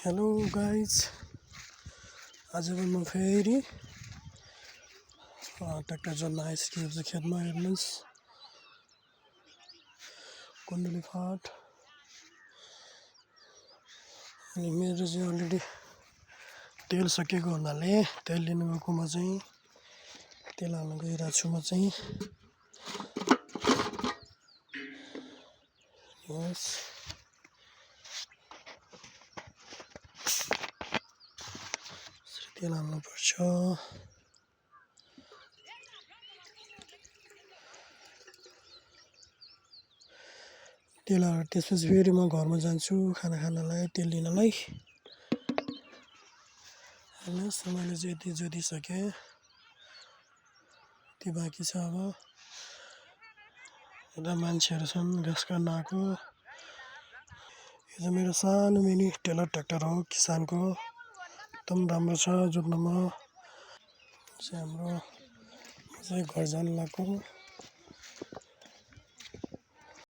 Hello guys, आज म फेरि ट्र्याक्टर जोड्न आइसकेको छु खेतमा। हेर्नुहोस्, कुण्डली फाट। अनि मेरो चाहिँ अलरेडी तेल सकिएको हुनाले तेल लिनु गएको म चाहिँ तेल हाल्न गइरहेको छु। म चाहिँ तेल हाल्नुपर्छ। तेल हालेर त्यसपछि फेरि म घरमा जान्छु खाना खानलाई, तेल लिनलाई। हेर्नुहोस्, मैले चाहिँ यति जोतिसकेँ, यति बाँकी छ। अब यता मान्छेहरू छन् घाँस काट्न आएको। यो चाहिँ मेरो सानो मिनी टेलर ट्र्याक्टर हो, किसानको। एकदम राम्रो छ जोत्नमा। चाहिँ हाम्रो घर जानु लाग्यो।